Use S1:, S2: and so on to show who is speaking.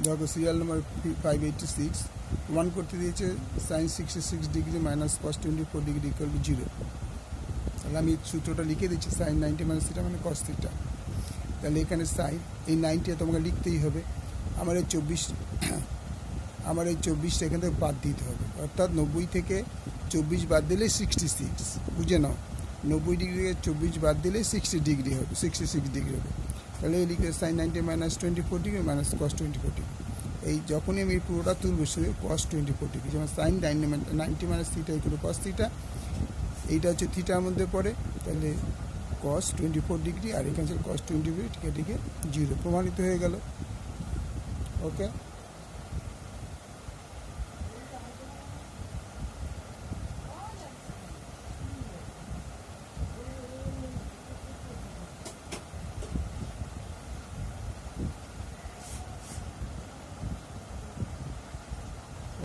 S1: দেখো serial number 586 one করতে দিয়েছে sine 66 degree minus cos 24 degree equal to 0। তাহলে আমি সূত্রটা লিখে দিচ্ছি সাইন 90 মাইনাস থিটা মানে কস থিটা। তাহলে এখানে সাইন এই 90 তোমাকে লিখতেই হবে। আমার এই 24টা এখান থেকে বাদ দিতে হবে, অর্থাৎ 90 থেকে 24 বাদ দিলে 66, বুঝে নাও 90 ডিগ্রি থেকে 24 বাদ দিলে 60 ডিগ্রি হবে, 66 ডিগ্রি হবে। তাহলে এই লিখে sine 90 minus 24 degree minus cos 24 degree. এই যখনই আমি এই পুরোটা তুলবো শুধু কস 24 ডিগ্রি, যেমন sine 90 minus theta equal cos theta, এইটা হচ্ছে থিটার মধ্যে পড়ে, তাহলে কস 24 ডিগ্রি আর এখানে কস 20 ডিগ্রি ঠিক 0 প্রমাণিত হয়ে গেল। ওকে,